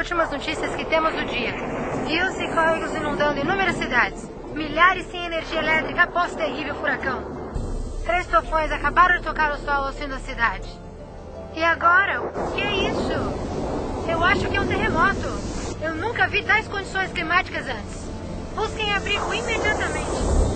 últimas notícias que temos do dia. Rios e córregos inundando inúmeras cidades. Milhares sem energia elétrica após terrível furacão. 3 tufões acabaram de tocar o solo ao fim da cidade. E agora? O que é isso? Eu acho que é um terremoto. Eu nunca vi tais condições climáticas antes. Busquem abrigo imediatamente.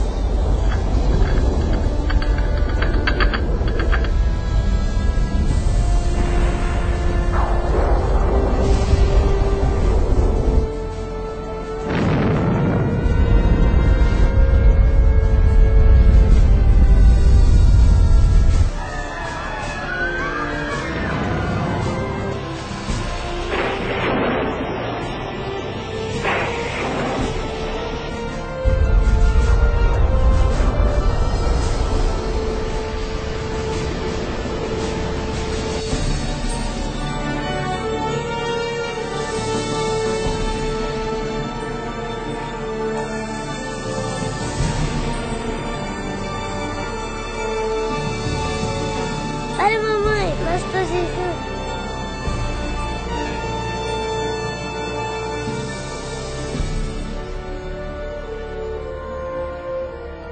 Olha, mamãe, pastor Jesus.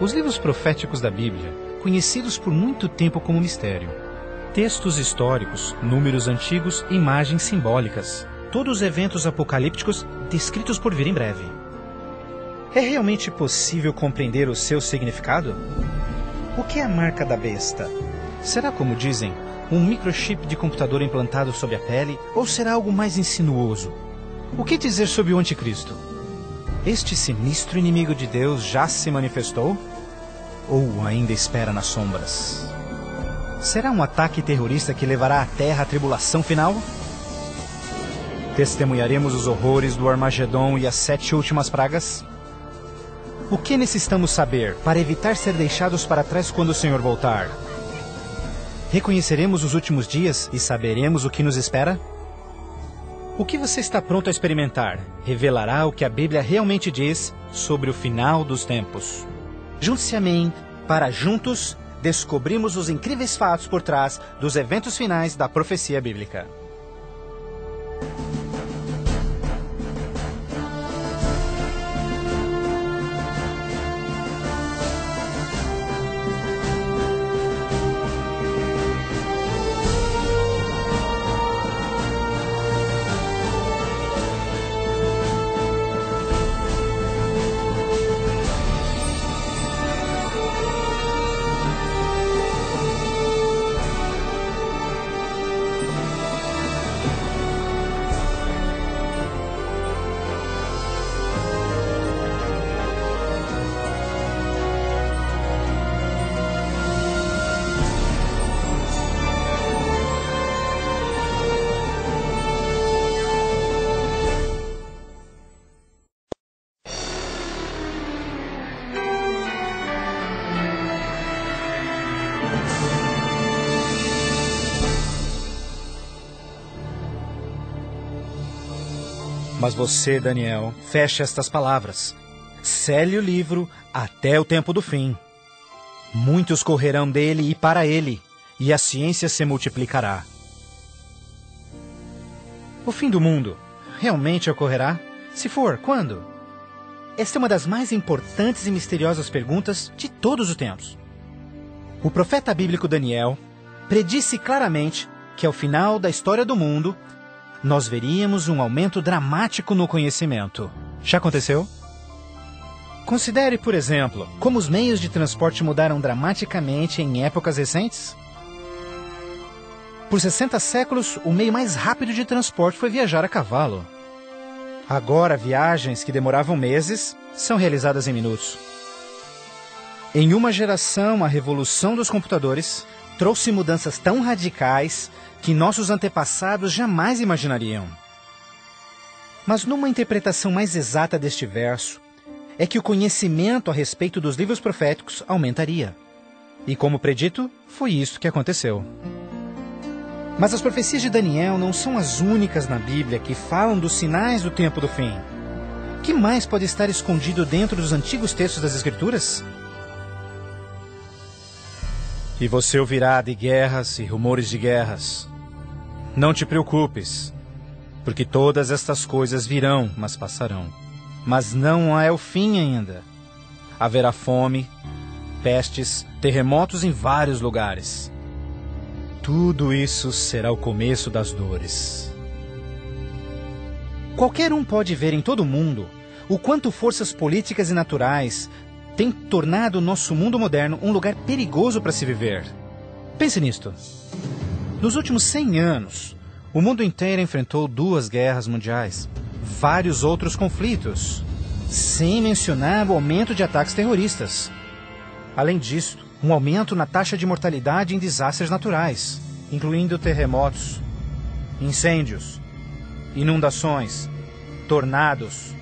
Os livros proféticos da Bíblia, conhecidos por muito tempo como mistério. Textos históricos, números antigos e imagens simbólicas. Todos eventos apocalípticos descritos por vir em breve. É realmente possível compreender o seu significado? O que é a marca da besta? Será, como dizem, um microchip de computador implantado sob a pele, ou será algo mais insinuoso? O que dizer sobre o anticristo? Este sinistro inimigo de Deus já se manifestou? Ou ainda espera nas sombras? Será um ataque terrorista que levará a Terra à tribulação final? Testemunharemos os horrores do Armagedon e as 7 últimas pragas? O que necessitamos saber para evitar ser deixados para trás quando o Senhor voltar? Reconheceremos os últimos dias e saberemos o que nos espera? O que você está pronto a experimentar revelará o que a Bíblia realmente diz sobre o final dos tempos. Junte-se a mim para juntos descobrirmos os incríveis fatos por trás dos eventos finais da profecia bíblica. Mas você, Daniel, feche estas palavras. Cele o livro até o tempo do fim. Muitos correrão dele e para ele, e a ciência se multiplicará. O fim do mundo realmente ocorrerá? Se for, quando? Esta é uma das mais importantes e misteriosas perguntas de todos os tempos. O profeta bíblico Daniel predisse claramente que ao final da história do mundo, nós veríamos um aumento dramático no conhecimento. Já aconteceu? Considere, por exemplo, como os meios de transporte mudaram dramaticamente em épocas recentes. Por 60 séculos, o meio mais rápido de transporte foi viajar a cavalo. Agora, viagens que demoravam meses são realizadas em minutos. Em uma geração, a revolução dos computadores trouxe mudanças tão radicais que nossos antepassados jamais imaginariam. Mas numa interpretação mais exata deste verso, é que o conhecimento a respeito dos livros proféticos aumentaria. E como predito, foi isso que aconteceu. Mas as profecias de Daniel não são as únicas na Bíblia que falam dos sinais do tempo do fim. O que mais pode estar escondido dentro dos antigos textos das Escrituras? E você ouvirá de guerras e rumores de guerras. Não te preocupes. porque todas estas coisas virão, mas passarão. Mas não é o fim ainda. Haverá fome, pestes, terremotos em vários lugares. Tudo isso será o começo das dores. Qualquer um pode ver em todo o mundo o quanto forças políticas e naturais têm tornado o nosso mundo moderno um lugar perigoso para se viver. Pense nisto. Nos últimos 100 anos, o mundo inteiro enfrentou 2 guerras mundiais, vários outros conflitos, sem mencionar o aumento de ataques terroristas. Além disso, um aumento na taxa de mortalidade em desastres naturais, incluindo terremotos, incêndios, inundações, tornados,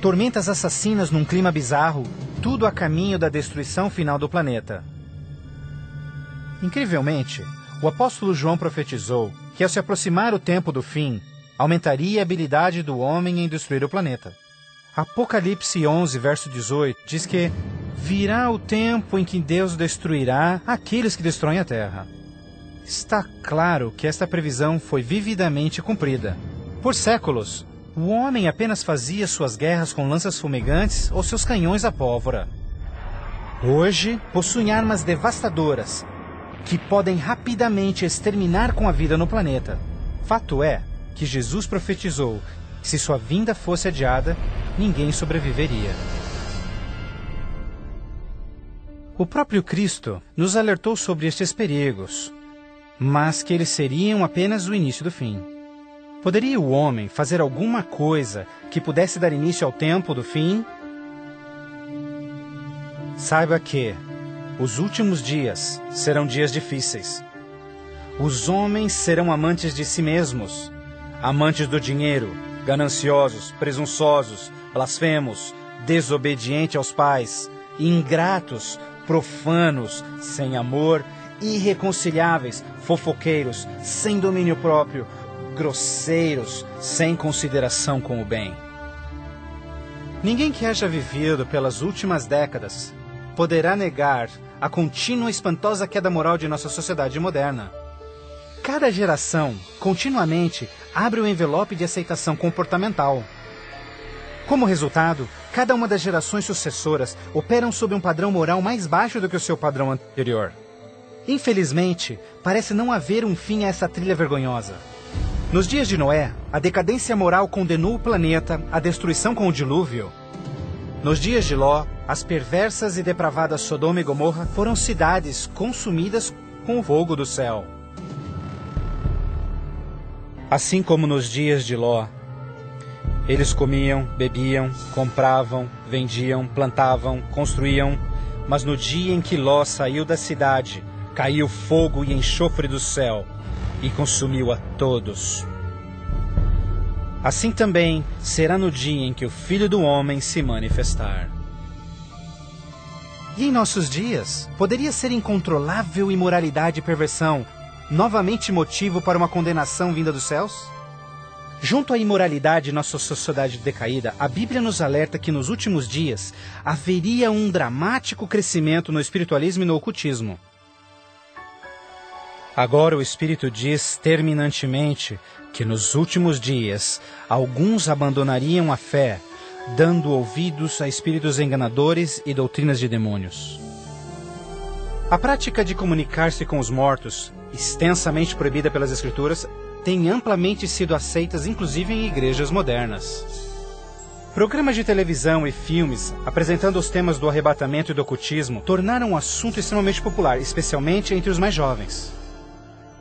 tormentas assassinas num clima bizarro, tudo a caminho da destruição final do planeta. Incrivelmente, o apóstolo João profetizou que ao se aproximar o tempo do fim, aumentaria a habilidade do homem em destruir o planeta. Apocalipse 11, verso 18, diz que virá o tempo em que Deus destruirá aqueles que destroem a terra. Está claro que esta previsão foi vividamente cumprida. Por séculos, o homem apenas fazia suas guerras com lanças fumegantes ou seus canhões à pólvora. Hoje, possuem armas devastadoras que podem rapidamente exterminar com a vida no planeta. Fato é que Jesus profetizou que se sua vinda fosse adiada, ninguém sobreviveria. O próprio Cristo nos alertou sobre estes perigos, mas que eles seriam apenas o início do fim. Poderia o homem fazer alguma coisa que pudesse dar início ao tempo do fim? Saiba que os últimos dias serão dias difíceis. Os homens serão amantes de si mesmos, amantes do dinheiro, gananciosos, presunçosos, blasfemos, desobedientes aos pais, ingratos, profanos, sem amor, irreconciliáveis, fofoqueiros, sem domínio próprio, grosseiros, sem consideração com o bem. Ninguém que haja vivido pelas últimas décadas poderá negar a contínua e espantosa queda moral de nossa sociedade moderna. Cada geração, continuamente, abre o envelope de aceitação comportamental. Como resultado, cada uma das gerações sucessoras operam sob um padrão moral mais baixo do que o seu padrão anterior. Infelizmente, parece não haver um fim a essa trilha vergonhosa. Nos dias de Noé, a decadência moral condenou o planeta à destruição com o dilúvio. Nos dias de Ló, as perversas e depravadas Sodoma e Gomorra foram cidades consumidas com o fogo do céu. Assim como nos dias de Ló, eles comiam, bebiam, compravam, vendiam, plantavam, construíam, mas no dia em que Ló saiu da cidade, caiu fogo e enxofre do céu e consumiu a todos. Assim também será no dia em que o Filho do Homem se manifestar. E em nossos dias, poderia ser incontrolável imoralidade e perversão novamente motivo para uma condenação vinda dos céus? Junto à imoralidade em nossa sociedade decaída, a Bíblia nos alerta que nos últimos dias haveria um dramático crescimento no espiritualismo e no ocultismo. Agora o Espírito diz terminantemente que nos últimos dias alguns abandonariam a fé, dando ouvidos a espíritos enganadores e doutrinas de demônios. A prática de comunicar-se com os mortos, extensamente proibida pelas Escrituras, tem amplamente sido aceitas inclusive em igrejas modernas. Programas de televisão e filmes apresentando os temas do arrebatamento e do ocultismo tornaram um assunto extremamente popular, especialmente entre os mais jovens.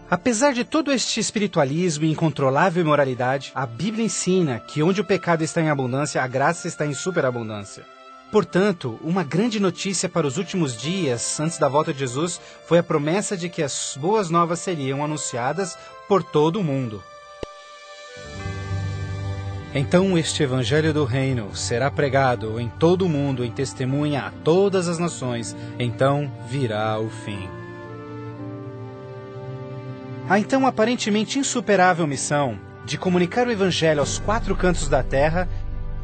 Apesar de todo este espiritualismo e incontrolável imoralidade, a Bíblia ensina que onde o pecado está em abundância, a graça está em superabundância. Portanto, uma grande notícia para os últimos dias, antes da volta de Jesus, foi a promessa de que as boas novas seriam anunciadas por todo o mundo. Então este evangelho do reino será pregado em todo o mundo em testemunha a todas as nações, então virá o fim. A então aparentemente insuperável missão de comunicar o evangelho aos 4 cantos da terra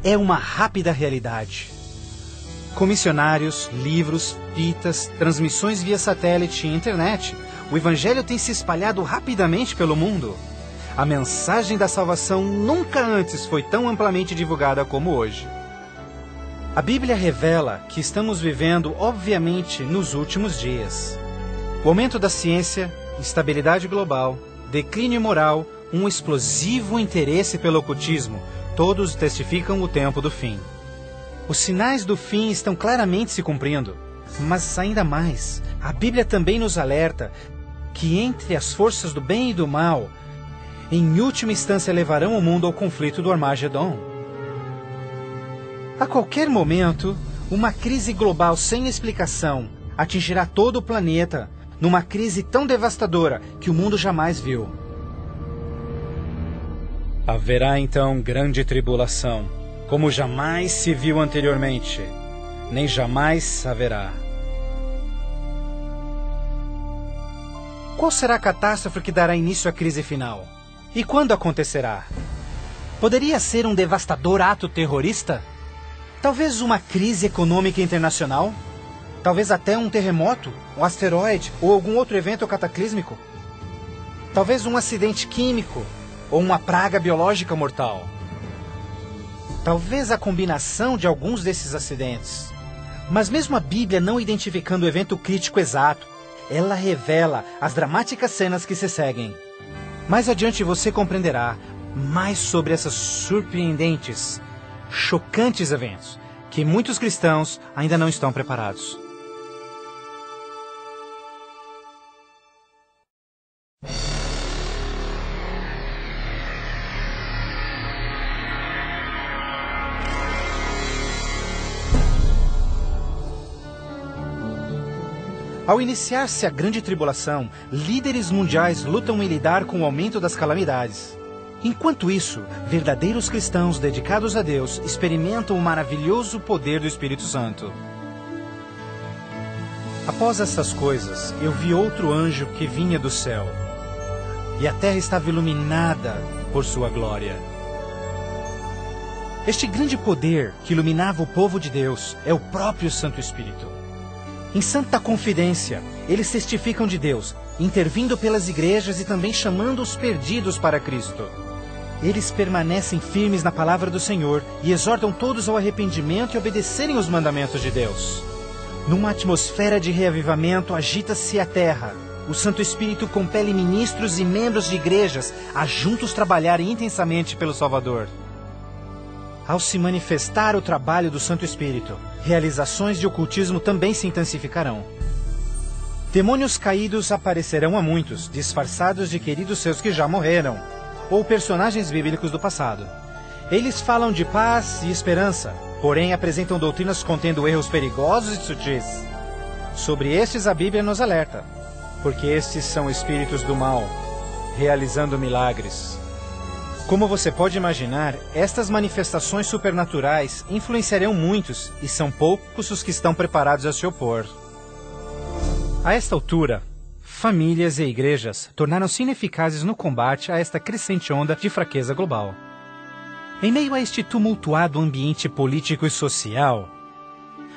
é uma rápida realidade. Com missionários, livros, fitas, transmissões via satélite e internet, o evangelho tem se espalhado rapidamente pelo mundo. a mensagem da salvação nunca antes foi tão amplamente divulgada como hoje. A Bíblia revela que estamos vivendo, obviamente, nos últimos dias. O aumento da ciência, instabilidade global, declínio moral, um explosivo interesse pelo ocultismo, todos testificam o tempo do fim. Os sinais do fim estão claramente se cumprindo, mas ainda mais, a Bíblia também nos alerta que entre as forças do bem e do mal, em última instância levarão o mundo ao conflito do Armagedon. A qualquer momento, uma crise global sem explicação atingirá todo o planeta, numa crise tão devastadora que o mundo jamais viu. Haverá então grande tribulação, como jamais se viu anteriormente, nem jamais haverá. Qual será a catástrofe que dará início à crise final? E quando acontecerá? Poderia ser um devastador ato terrorista? Talvez uma crise econômica internacional? Talvez até um terremoto, um asteroide ou algum outro evento cataclísmico? Talvez um acidente químico ou uma praga biológica mortal? Talvez a combinação de alguns desses acidentes. Mas mesmo a Bíblia não identificando o evento crítico exato, ela revela as dramáticas cenas que se seguem. Mais adiante você compreenderá mais sobre essas surpreendentes, chocantes eventos que muitos cristãos ainda não estão preparados. Ao iniciar-se a grande tribulação, líderes mundiais lutam em lidar com o aumento das calamidades. Enquanto isso, verdadeiros cristãos dedicados a Deus experimentam o maravilhoso poder do Espírito Santo. Após essas coisas, eu vi outro anjo que vinha do céu, e a terra estava iluminada por sua glória. Este grande poder que iluminava o povo de Deus é o próprio Santo Espírito. Em santa confidência, eles testificam de Deus, intervindo pelas igrejas e também chamando os perdidos para Cristo. Eles permanecem firmes na palavra do Senhor e exortam todos ao arrependimento e obedecerem os mandamentos de Deus. Numa atmosfera de reavivamento, agita-se a terra. O Santo Espírito compele ministros e membros de igrejas a juntos trabalharem intensamente pelo Salvador. Ao se manifestar o trabalho do Santo Espírito, realizações de ocultismo também se intensificarão. Demônios caídos aparecerão a muitos, disfarçados de queridos seus que já morreram, ou personagens bíblicos do passado. Eles falam de paz e esperança, porém apresentam doutrinas contendo erros perigosos e sutis. Sobre estes a Bíblia nos alerta, porque estes são espíritos do mal, realizando milagres. Como você pode imaginar, estas manifestações supernaturais influenciarão muitos e são poucos os que estão preparados a se opor. A esta altura, famílias e igrejas tornaram-se ineficazes no combate a esta crescente onda de fraqueza global. Em meio a este tumultuado ambiente político e social,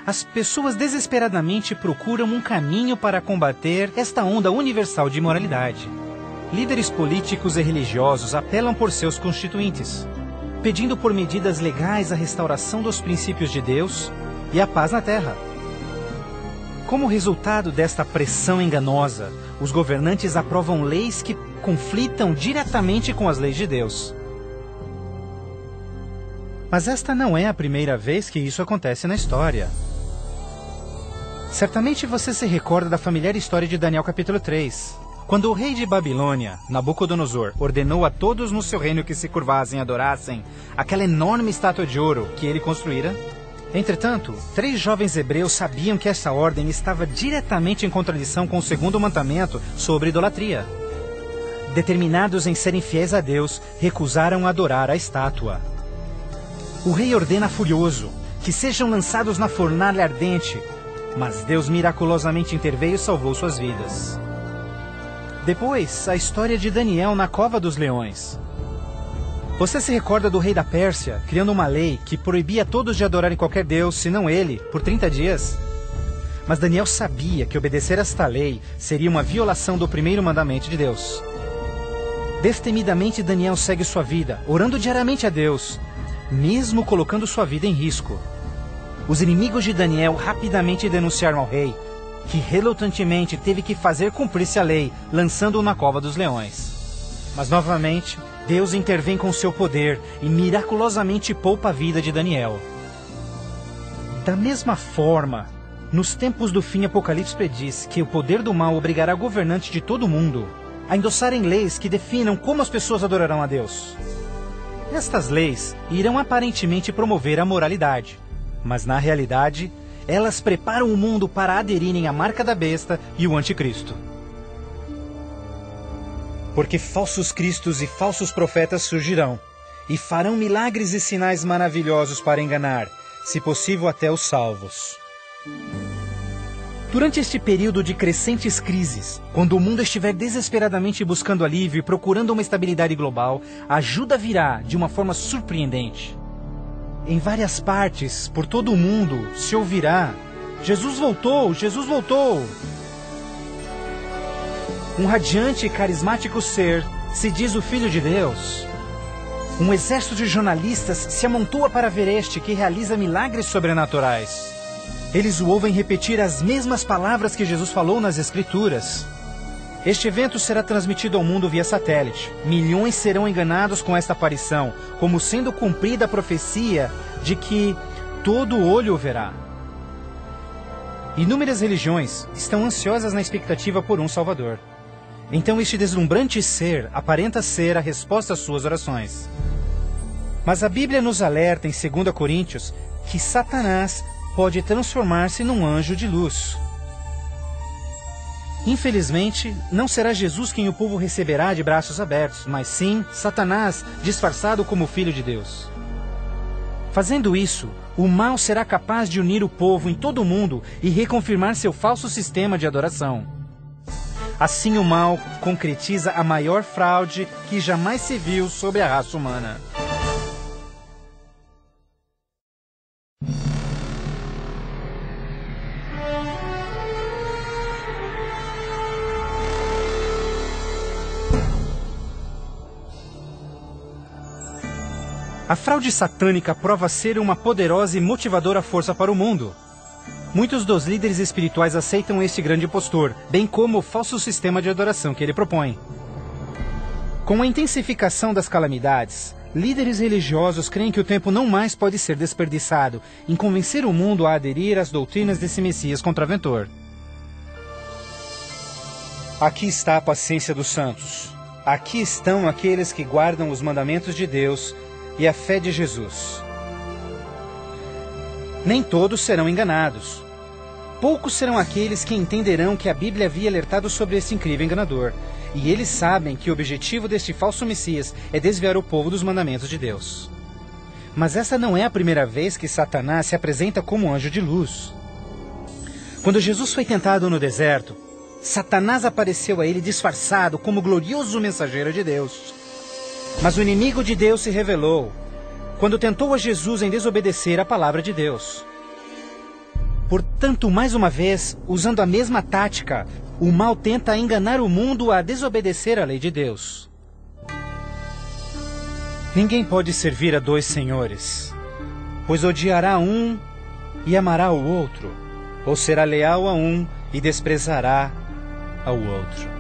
as pessoas desesperadamente procuram um caminho para combater esta onda universal de imoralidade. Líderes políticos e religiosos apelam por seus constituintes, pedindo por medidas legais a restauração dos princípios de Deus e a paz na terra. Como resultado desta pressão enganosa, os governantes aprovam leis que conflitam diretamente com as leis de Deus. Mas esta não é a primeira vez que isso acontece na história. Certamente você se recorda da familiar história de Daniel capítulo 3. Quando o rei de Babilônia, Nabucodonosor, ordenou a todos no seu reino que se curvassem e adorassem aquela enorme estátua de ouro que ele construíra. Entretanto, 3 jovens hebreus sabiam que essa ordem estava diretamente em contradição com o segundo mandamento sobre idolatria. Determinados em serem fiéis a Deus, recusaram adorar a estátua. O rei ordena furioso que sejam lançados na fornalha ardente, mas Deus miraculosamente interveio e salvou suas vidas. Depois, a história de Daniel na cova dos leões. Você se recorda do rei da Pérsia, criando uma lei que proibia todos de adorarem qualquer deus, senão ele, por 30 dias? Mas Daniel sabia que obedecer esta lei seria uma violação do primeiro mandamento de Deus. Destemidamente Daniel segue sua vida, orando diariamente a Deus, mesmo colocando sua vida em risco. Os inimigos de Daniel rapidamente denunciaram ao rei, que relutantemente teve que fazer cumprir-se a lei, lançando-o na cova dos leões. Mas novamente, Deus intervém com seu poder e miraculosamente poupa a vida de Daniel. Da mesma forma, nos tempos do fim, Apocalipse prediz que o poder do mal obrigará governantes de todo o mundo a endossarem leis que definam como as pessoas adorarão a Deus. Estas leis irão aparentemente promover a moralidade, mas na realidade, elas preparam o mundo para aderirem à marca da besta e o anticristo. Porque falsos cristos e falsos profetas surgirão, e farão milagres e sinais maravilhosos para enganar, se possível até os salvos. Durante este período de crescentes crises, quando o mundo estiver desesperadamente buscando alívio e procurando uma estabilidade global, a ajuda virá de uma forma surpreendente. Em várias partes, por todo o mundo, se ouvirá: Jesus voltou! Jesus voltou! Um radiante e carismático ser se diz o Filho de Deus. Um exército de jornalistas se amontoa para ver este que realiza milagres sobrenaturais. Eles o ouvem repetir as mesmas palavras que Jesus falou nas Escrituras. Este evento será transmitido ao mundo via satélite. Milhões serão enganados com esta aparição, como sendo cumprida a profecia de que todo olho o verá. Inúmeras religiões estão ansiosas na expectativa por um Salvador. Então este deslumbrante ser aparenta ser a resposta às suas orações. Mas a Bíblia nos alerta em 2 Coríntios que Satanás pode transformar-se num anjo de luz. Infelizmente, não será Jesus quem o povo receberá de braços abertos, mas sim Satanás, disfarçado como Filho de Deus. Fazendo isso, o mal será capaz de unir o povo em todo o mundo e reconfirmar seu falso sistema de adoração. Assim o mal concretiza a maior fraude que jamais se viu sobre a raça humana. A fraude satânica prova ser uma poderosa e motivadora força para o mundo. Muitos dos líderes espirituais aceitam este grande impostor, bem como o falso sistema de adoração que ele propõe. Com a intensificação das calamidades, líderes religiosos creem que o tempo não mais pode ser desperdiçado em convencer o mundo a aderir às doutrinas desse Messias contraventor. Aqui está a paciência dos santos. Aqui estão aqueles que guardam os mandamentos de Deus e a fé de Jesus. Nem todos serão enganados. Poucos serão aqueles que entenderão que a Bíblia havia alertado sobre esse incrível enganador, e eles sabem que o objetivo deste falso Messias é desviar o povo dos mandamentos de Deus. Mas essa não é a primeira vez que Satanás se apresenta como anjo de luz. Quando Jesus foi tentado no deserto, Satanás apareceu a ele disfarçado como glorioso mensageiro de Deus. Mas o inimigo de Deus se revelou quando tentou a Jesus em desobedecer a palavra de Deus. Portanto, mais uma vez, usando a mesma tática, o mal tenta enganar o mundo a desobedecer a lei de Deus. Ninguém pode servir a dois senhores, pois odiará um e amará o outro, ou será leal a um e desprezará ao outro.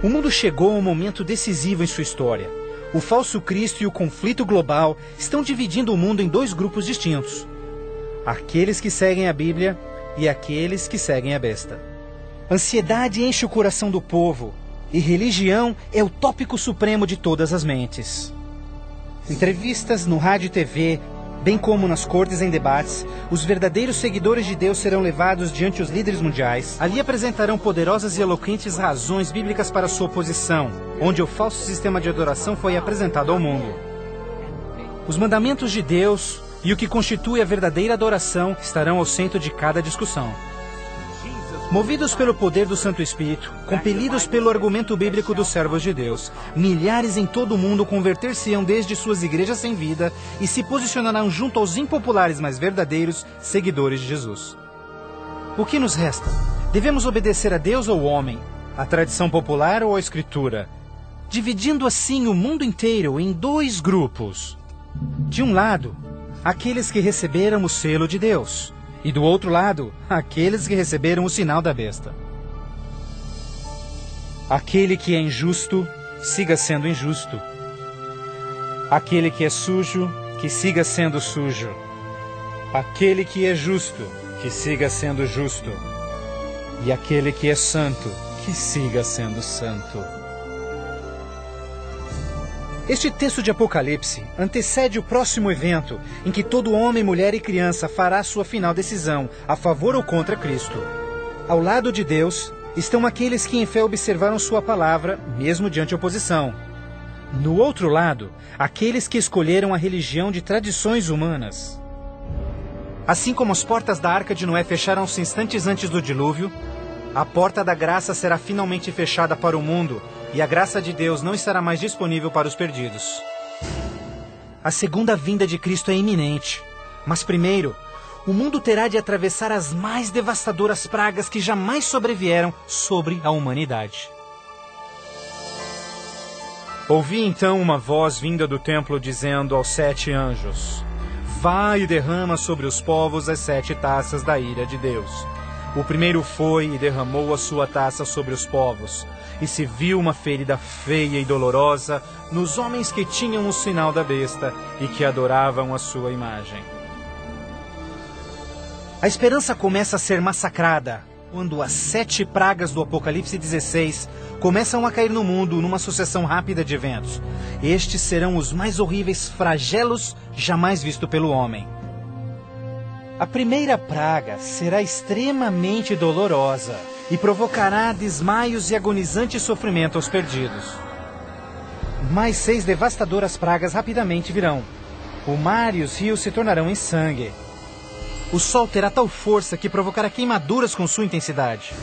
O mundo chegou a um momento decisivo em sua história. O falso Cristo e o conflito global estão dividindo o mundo em dois grupos distintos: aqueles que seguem a Bíblia e aqueles que seguem a besta. Ansiedade enche o coração do povo, e religião é o tópico supremo de todas as mentes. Entrevistas no rádio e TV, bem como nas cortes em debates, os verdadeiros seguidores de Deus serão levados diante os líderes mundiais. Ali apresentarão poderosas e eloquentes razões bíblicas para sua oposição, onde o falso sistema de adoração foi apresentado ao mundo. Os mandamentos de Deus e o que constitui a verdadeira adoração estarão ao centro de cada discussão. Movidos pelo poder do Santo Espírito, compelidos pelo argumento bíblico dos servos de Deus, milhares em todo o mundo converter-se-ão desde suas igrejas sem vida e se posicionarão junto aos impopulares, mas verdadeiros seguidores de Jesus. O que nos resta? Devemos obedecer a Deus ou ao homem? A tradição popular ou a Escritura? Dividindo assim o mundo inteiro em dois grupos. De um lado, aqueles que receberam o selo de Deus. E do outro lado, aqueles que receberam o sinal da besta. Aquele que é injusto, siga sendo injusto. Aquele que é sujo, que siga sendo sujo. Aquele que é justo, que siga sendo justo. E aquele que é santo, que siga sendo santo. Este texto de Apocalipse antecede o próximo evento em que todo homem, mulher e criança fará sua final decisão, a favor ou contra Cristo. Ao lado de Deus estão aqueles que em fé observaram sua palavra, mesmo diante oposição. No outro lado, aqueles que escolheram a religião de tradições humanas. Assim como as portas da Arca de Noé fecharam-se instantes antes do dilúvio, a porta da graça será finalmente fechada para o mundo e a graça de Deus não estará mais disponível para os perdidos. A segunda vinda de Cristo é iminente, mas primeiro, o mundo terá de atravessar as mais devastadoras pragas que jamais sobrevieram sobre a humanidade. Ouvi então uma voz vinda do templo dizendo aos 7 anjos: Vai e derrama sobre os povos as 7 taças da ira de Deus. O primeiro foi e derramou a sua taça sobre os povos, e se viu uma ferida feia e dolorosa nos homens que tinham o sinal da besta e que adoravam a sua imagem. A esperança começa a ser massacrada quando as 7 pragas do Apocalipse 16 começam a cair no mundo numa sucessão rápida de eventos. Estes serão os mais horríveis flagelos jamais vistos pelo homem. A primeira praga será extremamente dolorosa e provocará desmaios e agonizante sofrimento aos perdidos. Mais 6 devastadoras pragas rapidamente virão. O mar e os rios se tornarão em sangue. O sol terá tal força que provocará queimaduras com sua intensidade.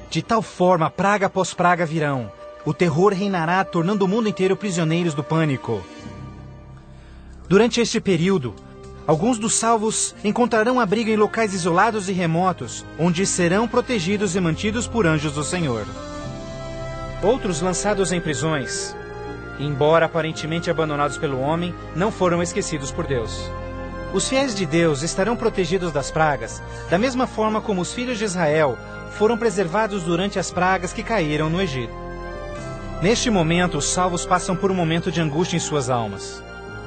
De tal forma, praga após praga virão. O terror reinará, tornando o mundo inteiro prisioneiros do pânico. Durante este período, alguns dos salvos encontrarão abrigo em locais isolados e remotos, onde serão protegidos e mantidos por anjos do Senhor. Outros, lançados em prisões, embora aparentemente abandonados pelo homem, não foram esquecidos por Deus. Os fiéis de Deus estarão protegidos das pragas, da mesma forma como os filhos de Israel foram preservados durante as pragas que caíram no Egito. Neste momento, os salvos passam por um momento de angústia em suas almas.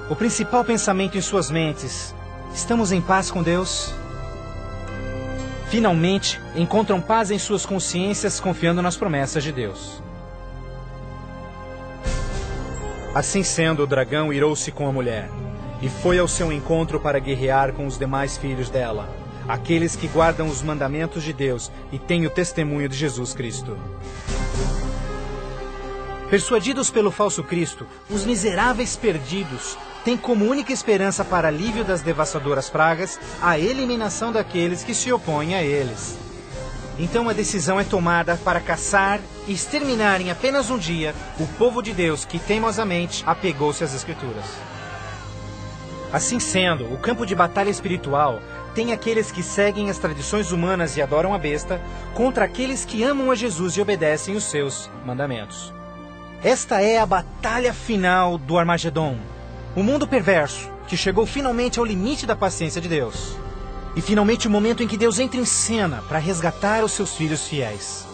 O principal pensamento em suas mentes: estamos em paz com Deus? Finalmente, encontram paz em suas consciências, confiando nas promessas de Deus. Assim sendo, o dragão irou-se com a mulher, e foi ao seu encontro para guerrear com os demais filhos dela, aqueles que guardam os mandamentos de Deus e têm o testemunho de Jesus Cristo. Persuadidos pelo falso Cristo, os miseráveis perdidos têm como única esperança para alívio das devastadoras pragas a eliminação daqueles que se opõem a eles. Então a decisão é tomada para caçar e exterminar em apenas um dia o povo de Deus que teimosamente apegou-se às Escrituras. Assim sendo, o campo de batalha espiritual tem aqueles que seguem as tradições humanas e adoram a besta, contra aqueles que amam a Jesus e obedecem os seus mandamentos. Esta é a batalha final do Armagedon, o mundo perverso que chegou finalmente ao limite da paciência de Deus. E finalmente o momento em que Deus entra em cena para resgatar os seus filhos fiéis.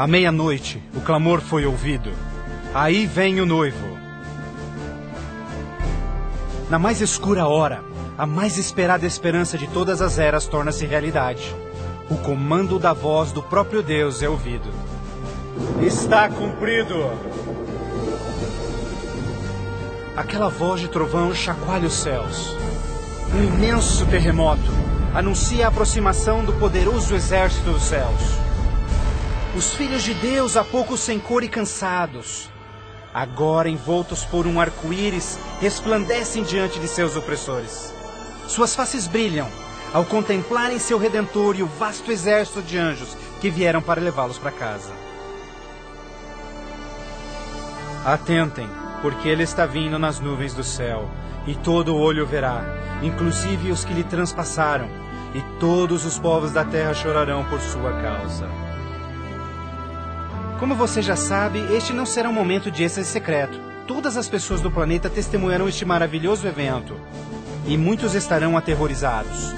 À meia-noite, o clamor foi ouvido. Aí vem o noivo. Na mais escura hora, a mais esperada esperança de todas as eras torna-se realidade. O comando da voz do próprio Deus é ouvido. Está cumprido! Aquela voz de trovão chacoalha os céus. Um imenso terremoto anuncia a aproximação do poderoso exército dos céus. Os filhos de Deus, há pouco sem cor e cansados, agora envoltos por um arco-íris, resplandecem diante de seus opressores. Suas faces brilham, ao contemplarem seu Redentor e o vasto exército de anjos que vieram para levá-los para casa. Atentem, porque ele está vindo nas nuvens do céu, e todo olho o verá, inclusive os que lhe transpassaram, e todos os povos da terra chorarão por sua causa. Como você já sabe, este não será um momento de êxtase secreto. Todas as pessoas do planeta testemunharão este maravilhoso evento, e muitos estarão aterrorizados.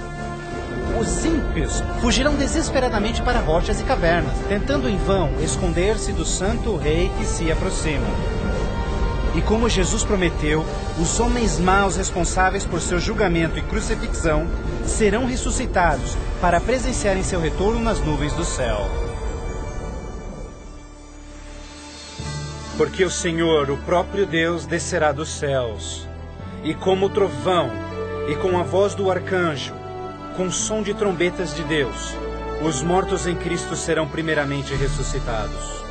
Os ímpios fugirão desesperadamente para rochas e cavernas, tentando em vão esconder-se do santo rei que se aproxima. E como Jesus prometeu, os homens maus responsáveis por seu julgamento e crucifixão serão ressuscitados para presenciarem seu retorno nas nuvens do céu. Porque o Senhor, o próprio Deus, descerá dos céus, e como trovão, e com a voz do arcanjo, com som de trombetas de Deus, os mortos em Cristo serão primeiramente ressuscitados.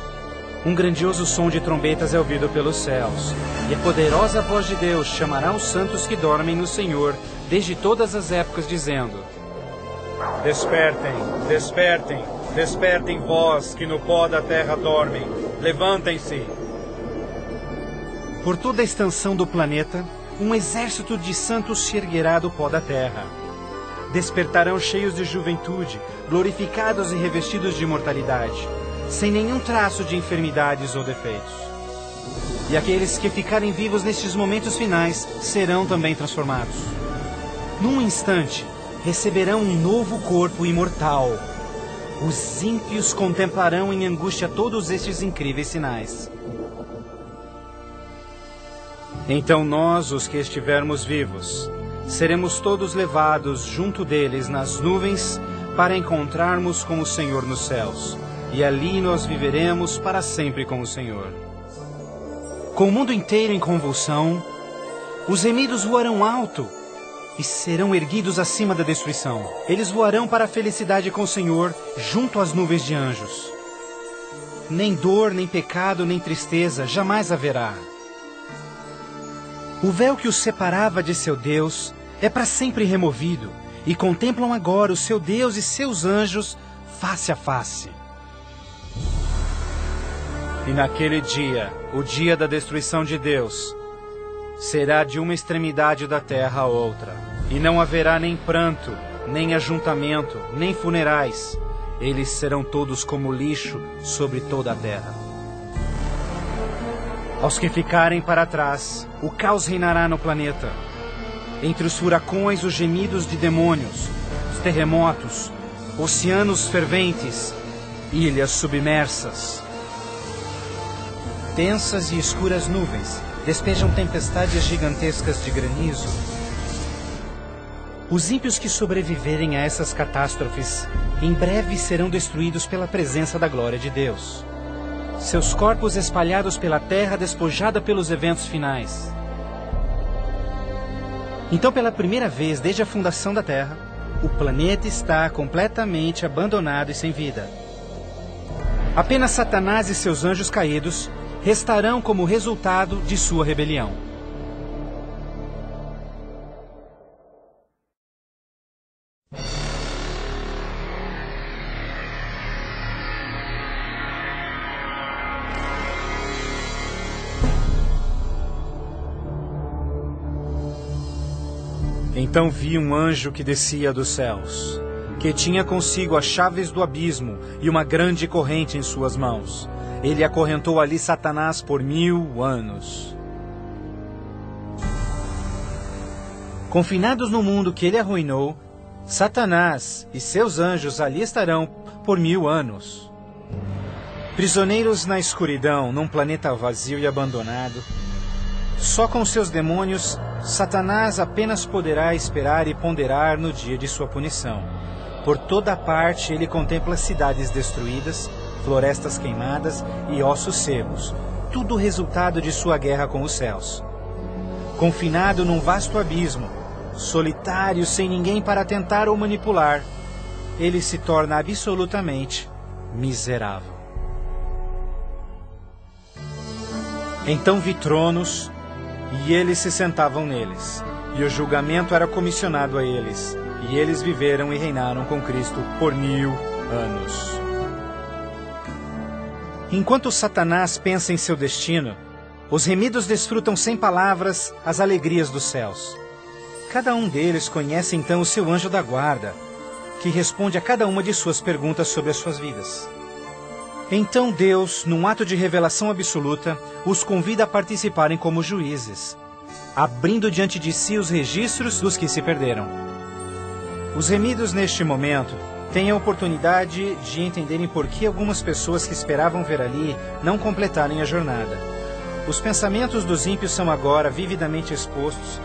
Um grandioso som de trombetas é ouvido pelos céus, e a poderosa voz de Deus chamará os santos que dormem no Senhor desde todas as épocas, dizendo: Despertem, despertem, despertem vós que no pó da terra dormem, levantem-se. Por toda a extensão do planeta, um exército de santos se erguerá do pó da terra. Despertarão cheios de juventude, glorificados e revestidos de imortalidade, sem nenhum traço de enfermidades ou defeitos. E aqueles que ficarem vivos nestes momentos finais serão também transformados. Num instante, receberão um novo corpo imortal. Os ímpios contemplarão em angústia todos estes incríveis sinais. Então nós, os que estivermos vivos, seremos todos levados junto deles nas nuvens para encontrarmos com o Senhor nos céus. E ali nós viveremos para sempre com o Senhor. Com o mundo inteiro em convulsão, os remidos voarão alto e serão erguidos acima da destruição. Eles voarão para a felicidade com o Senhor, junto às nuvens de anjos. Nem dor, nem pecado, nem tristeza jamais haverá. O véu que os separava de seu Deus é para sempre removido, e contemplam agora o seu Deus e seus anjos face a face. E naquele dia, o dia da destruição de Deus, será de uma extremidade da terra a outra, e não haverá nem pranto, nem ajuntamento, nem funerais. Eles serão todos como lixo sobre toda a terra. Aos que ficarem para trás, o caos reinará no planeta. Entre os furacões, os gemidos de demônios, os terremotos, oceanos ferventes, ilhas submersas. Densas e escuras nuvens despejam tempestades gigantescas de granizo. Os ímpios que sobreviverem a essas catástrofes, em breve serão destruídos pela presença da glória de Deus. Seus corpos espalhados pela terra despojada pelos eventos finais. Então, pela primeira vez desde a fundação da Terra, o planeta está completamente abandonado e sem vida. Apenas Satanás e seus anjos caídos restarão como resultado de sua rebelião. Então vi um anjo que descia dos céus, que tinha consigo as chaves do abismo e uma grande corrente em suas mãos. Ele acorrentou ali Satanás por 1000 anos. Confinados no mundo que ele arruinou, Satanás e seus anjos ali estarão por 1000 anos. Prisioneiros na escuridão, num planeta vazio e abandonado, só com seus demônios, Satanás apenas poderá esperar e ponderar no dia de sua punição. Por toda parte ele contempla cidades destruídas, florestas queimadas e ossos secos, tudo resultado de sua guerra com os céus. Confinado num vasto abismo, solitário, sem ninguém para tentar ou manipular, ele se torna absolutamente miserável. Então vi tronos, e eles se sentavam neles, e o julgamento era comissionado a eles, e eles viveram e reinaram com Cristo por 1000 anos. Enquanto Satanás pensa em seu destino, os remidos desfrutam sem palavras as alegrias dos céus. Cada um deles conhece então o seu anjo da guarda, que responde a cada uma de suas perguntas sobre as suas vidas. Então Deus, num ato de revelação absoluta, os convida a participarem como juízes, abrindo diante de si os registros dos que se perderam. Os remidos, neste momento, têm a oportunidade de entenderem por que algumas pessoas que esperavam ver ali não completarem a jornada. Os pensamentos dos ímpios são agora vividamente expostos,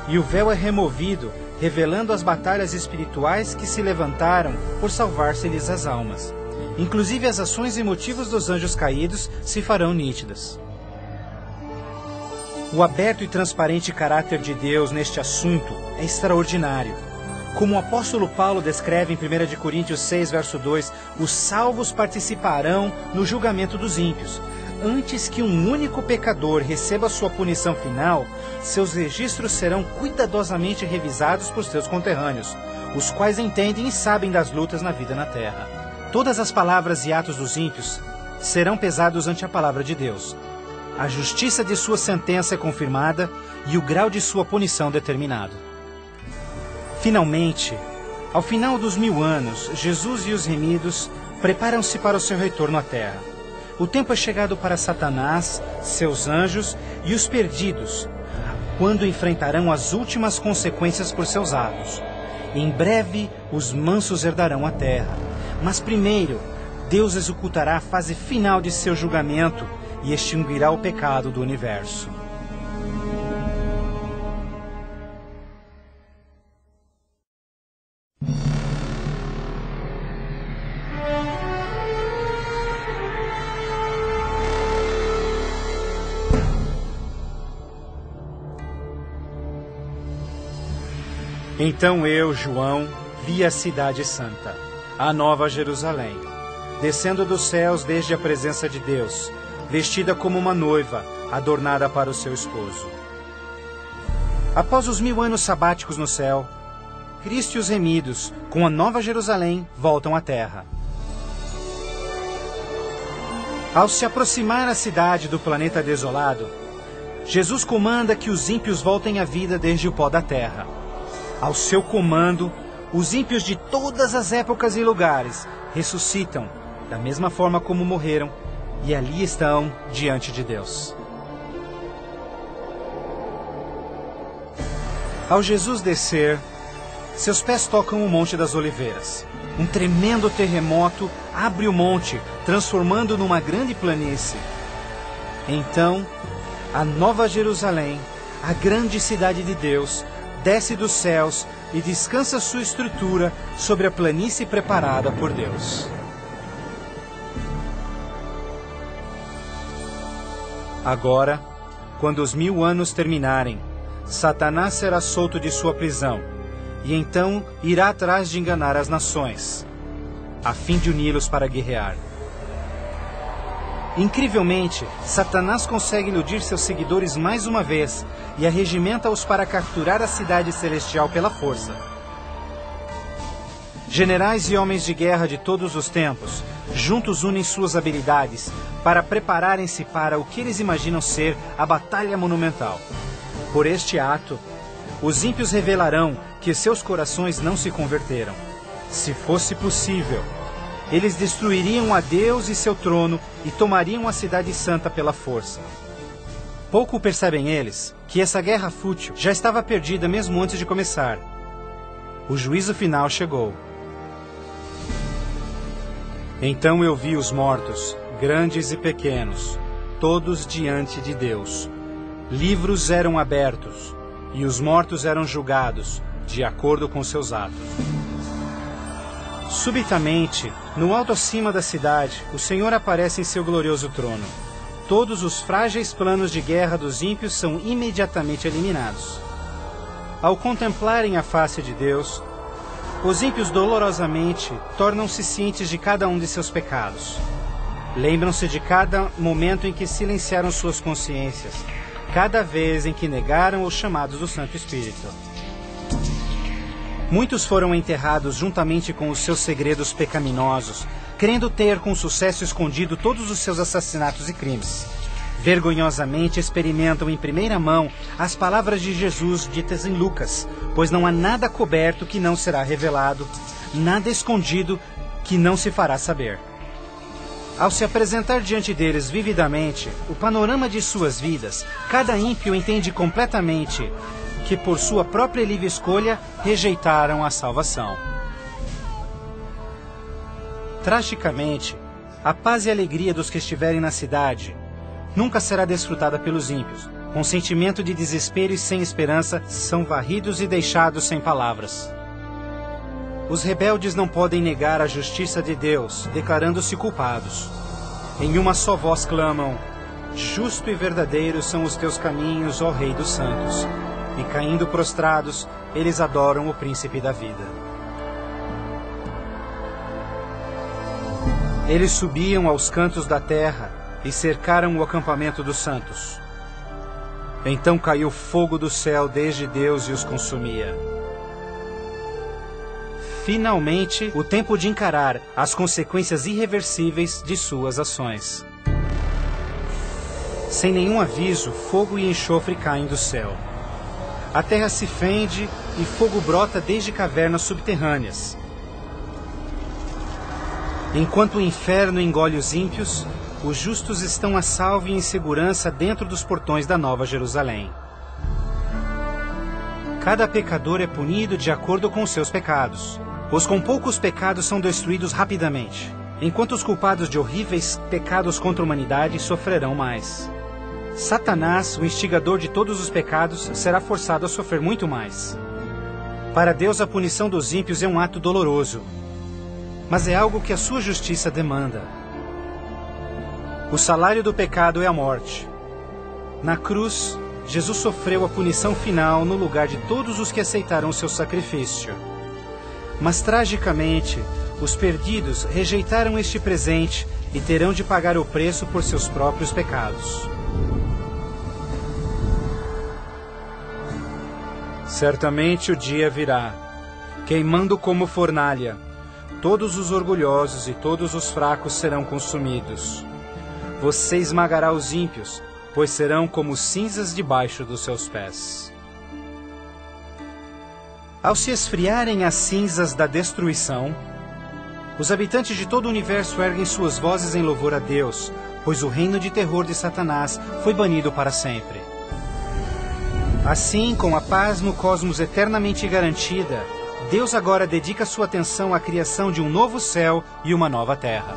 e o véu é removido, revelando as batalhas espirituais que se levantaram por salvar-se-lhes as almas. Inclusive as ações e motivos dos anjos caídos se farão nítidas. O aberto e transparente caráter de Deus neste assunto é extraordinário. Como o apóstolo Paulo descreve em 1 Coríntios 6, verso 2, os salvos participarão no julgamento dos ímpios. Antes que um único pecador receba sua punição final, seus registros serão cuidadosamente revisados por seus conterrâneos, os quais entendem e sabem das lutas na vida na terra. Todas as palavras e atos dos ímpios serão pesados ante a palavra de Deus. A justiça de sua sentença é confirmada e o grau de sua punição determinado. Finalmente, ao final dos 1000 anos, Jesus e os remidos preparam-se para o seu retorno à terra. O tempo é chegado para Satanás, seus anjos e os perdidos, quando enfrentarão as últimas consequências por seus atos. Em breve, os mansos herdarão a terra. Mas primeiro, Deus executará a fase final de seu julgamento e extinguirá o pecado do universo. Então eu, João, vi a cidade santa, a nova Jerusalém, descendo dos céus desde a presença de Deus, vestida como uma noiva, adornada para o seu esposo. Após os 1000 anos sabáticos no céu, Cristo e os remidos, com a nova Jerusalém, voltam à terra. Ao se aproximar a cidade do planeta desolado, Jesus comanda que os ímpios voltem à vida desde o pó da terra. Ao seu comando, os ímpios de todas as épocas e lugares ressuscitam, da mesma forma como morreram, e ali estão diante de Deus. Ao Jesus descer, seus pés tocam o Monte das Oliveiras. Um tremendo terremoto abre o monte, transformando-o numa grande planície. Então, a nova Jerusalém, a grande cidade de Deus, desce dos céus e descansa sua estrutura sobre a planície preparada por Deus. Agora, quando os 1000 anos terminarem, Satanás será solto de sua prisão, e então irá atrás de enganar as nações, a fim de uni-los para guerrear. Incrivelmente, Satanás consegue iludir seus seguidores mais uma vez e arregimenta-os para capturar a cidade celestial pela força. Generais e homens de guerra de todos os tempos, juntos unem suas habilidades para prepararem-se para o que eles imaginam ser a batalha monumental. Por este ato, os ímpios revelarão que seus corações não se converteram. Se fosse possível, eles destruiriam a Deus e seu trono e tomariam a cidade santa pela força. Pouco percebem eles que essa guerra fútil já estava perdida mesmo antes de começar. O juízo final chegou. Então eu vi os mortos, grandes e pequenos, todos diante de Deus. Livros eram abertos, e os mortos eram julgados, de acordo com seus atos. Subitamente, no alto acima da cidade, o Senhor aparece em seu glorioso trono. Todos os frágeis planos de guerra dos ímpios são imediatamente eliminados. Ao contemplarem a face de Deus, os ímpios dolorosamente tornam-se cientes de cada um de seus pecados. Lembram-se de cada momento em que silenciaram suas consciências, cada vez em que negaram os chamados do Santo Espírito. Muitos foram enterrados juntamente com os seus segredos pecaminosos, querendo ter com sucesso escondido todos os seus assassinatos e crimes. Vergonhosamente experimentam em primeira mão as palavras de Jesus ditas em Lucas, pois não há nada coberto que não será revelado, nada escondido que não se fará saber. Ao se apresentar diante deles vividamente o panorama de suas vidas, cada ímpio entende completamente que por sua própria livre escolha rejeitaram a salvação. Tragicamente, a paz e alegria dos que estiverem na cidade nunca será desfrutada pelos ímpios. Com sentimento de desespero e sem esperança, são varridos e deixados sem palavras. Os rebeldes não podem negar a justiça de Deus, declarando-se culpados. Em uma só voz clamam: justo e verdadeiro são os teus caminhos, ó Rei dos santos. E caindo prostrados, eles adoram o príncipe da vida. Eles subiam aos cantos da terra e cercaram o acampamento dos santos. Então caiu fogo do céu desde Deus e os consumia. Finalmente, o tempo de encarar as consequências irreversíveis de suas ações. Sem nenhum aviso, fogo e enxofre caem do céu. A terra se fende e fogo brota desde cavernas subterrâneas. Enquanto o inferno engole os ímpios, os justos estão a salvo e em segurança dentro dos portões da Nova Jerusalém. Cada pecador é punido de acordo com os seus pecados. Os com poucos pecados são destruídos rapidamente, enquanto os culpados de horríveis pecados contra a humanidade sofrerão mais. Satanás, o instigador de todos os pecados, será forçado a sofrer muito mais. Para Deus, a punição dos ímpios é um ato doloroso, mas é algo que a sua justiça demanda. O salário do pecado é a morte. Na cruz, Jesus sofreu a punição final no lugar de todos os que aceitaram o seu sacrifício. Mas, tragicamente, os perdidos rejeitaram este presente e terão de pagar o preço por seus próprios pecados. Certamente o dia virá, queimando como fornalha. Todos os orgulhosos e todos os fracos serão consumidos. Você esmagará os ímpios, pois serão como cinzas debaixo dos seus pés. Ao se esfriarem as cinzas da destruição, os habitantes de todo o universo erguem suas vozes em louvor a Deus, pois o reino de terror de Satanás foi banido para sempre. Assim, com a paz no cosmos eternamente garantida, Deus agora dedica sua atenção à criação de um novo céu e uma nova terra.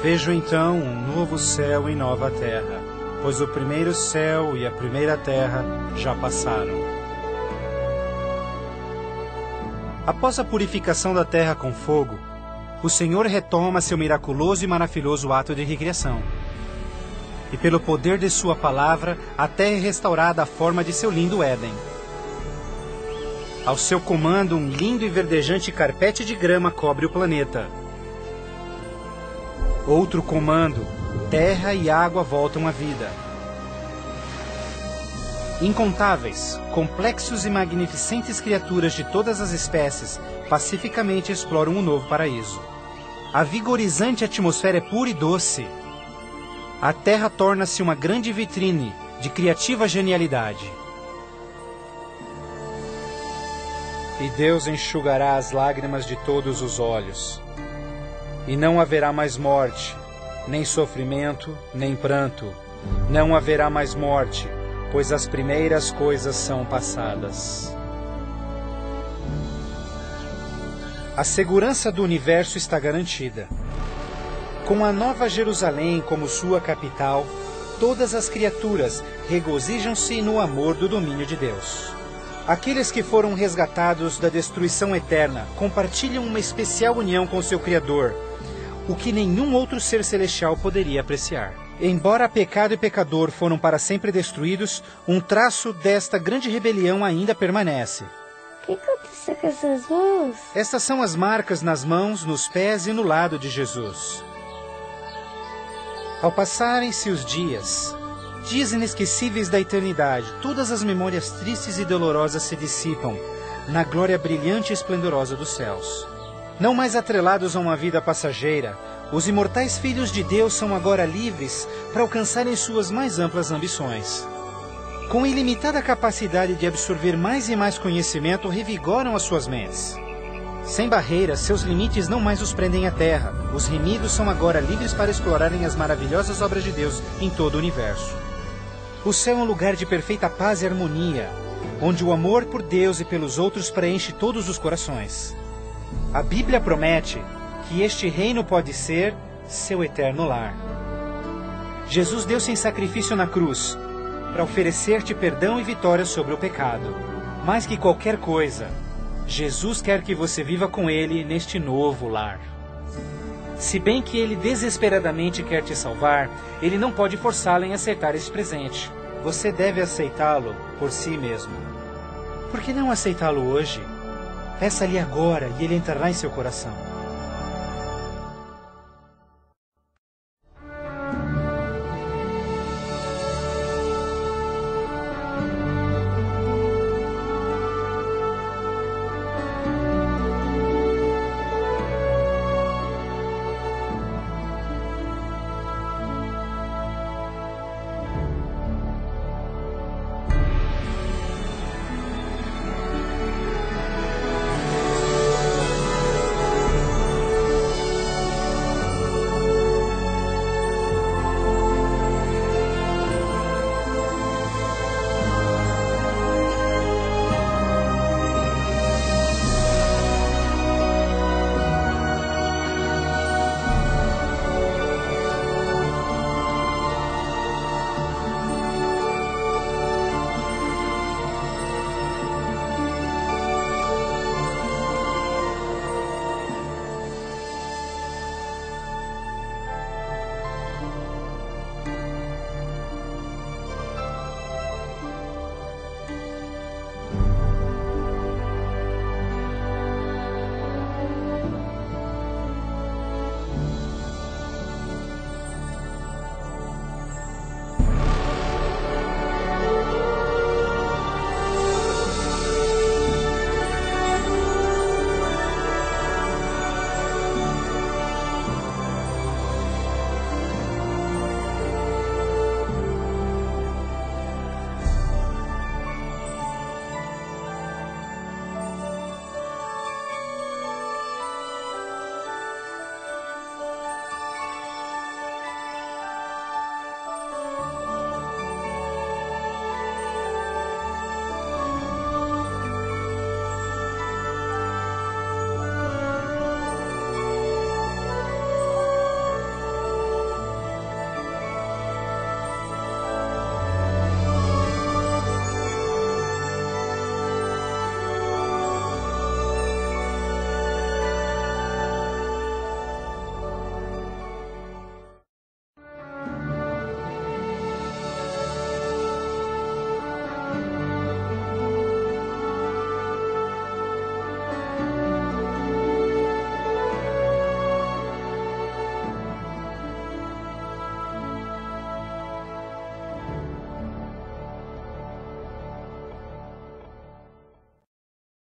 Vejo então um novo céu e nova terra, pois o primeiro céu e a primeira terra já passaram. Após a purificação da terra com fogo, o Senhor retoma seu miraculoso e maravilhoso ato de recriação. E pelo poder de sua palavra, a terra é restaurada à forma de seu lindo Éden. Ao seu comando, um lindo e verdejante carpete de grama cobre o planeta. Outro comando, terra e água voltam à vida. Incontáveis, complexos e magnificentes criaturas de todas as espécies pacificamente exploram um novo paraíso. A vigorizante atmosfera é pura e doce. A terra torna-se uma grande vitrine de criativa genialidade. E Deus enxugará as lágrimas de todos os olhos. E não haverá mais morte, nem sofrimento, nem pranto. Não haverá mais morte, pois as primeiras coisas são passadas. A segurança do universo está garantida. Com a Nova Jerusalém como sua capital, todas as criaturas regozijam-se no amor do domínio de Deus. Aqueles que foram resgatados da destruição eterna compartilham uma especial união com seu Criador, o que nenhum outro ser celestial poderia apreciar. Embora pecado e pecador foram para sempre destruídos, um traço desta grande rebelião ainda permanece. O que aconteceu com essas mãos? Estas são as marcas nas mãos, nos pés e no lado de Jesus. Ao passarem-se os dias inesquecíveis da eternidade, todas as memórias tristes e dolorosas se dissipam na glória brilhante e esplendorosa dos céus. Não mais atrelados a uma vida passageira, os imortais filhos de Deus são agora livres para alcançarem suas mais amplas ambições. Com ilimitada capacidade de absorver mais e mais conhecimento, revigoram as suas mentes. Sem barreiras, seus limites não mais os prendem à terra. Os remidos são agora livres para explorarem as maravilhosas obras de Deus em todo o universo. O céu é um lugar de perfeita paz e harmonia, onde o amor por Deus e pelos outros preenche todos os corações. A Bíblia promete que este reino pode ser seu eterno lar. Jesus deu-se em sacrifício na cruz para oferecer-te perdão e vitória sobre o pecado. Mais que qualquer coisa, Jesus quer que você viva com Ele neste novo lar. Se bem que Ele desesperadamente quer te salvar, Ele não pode forçá-lo em aceitar esse presente. Você deve aceitá-lo por si mesmo. Por que não aceitá-lo hoje? Peça-lhe agora e Ele entrará em seu coração.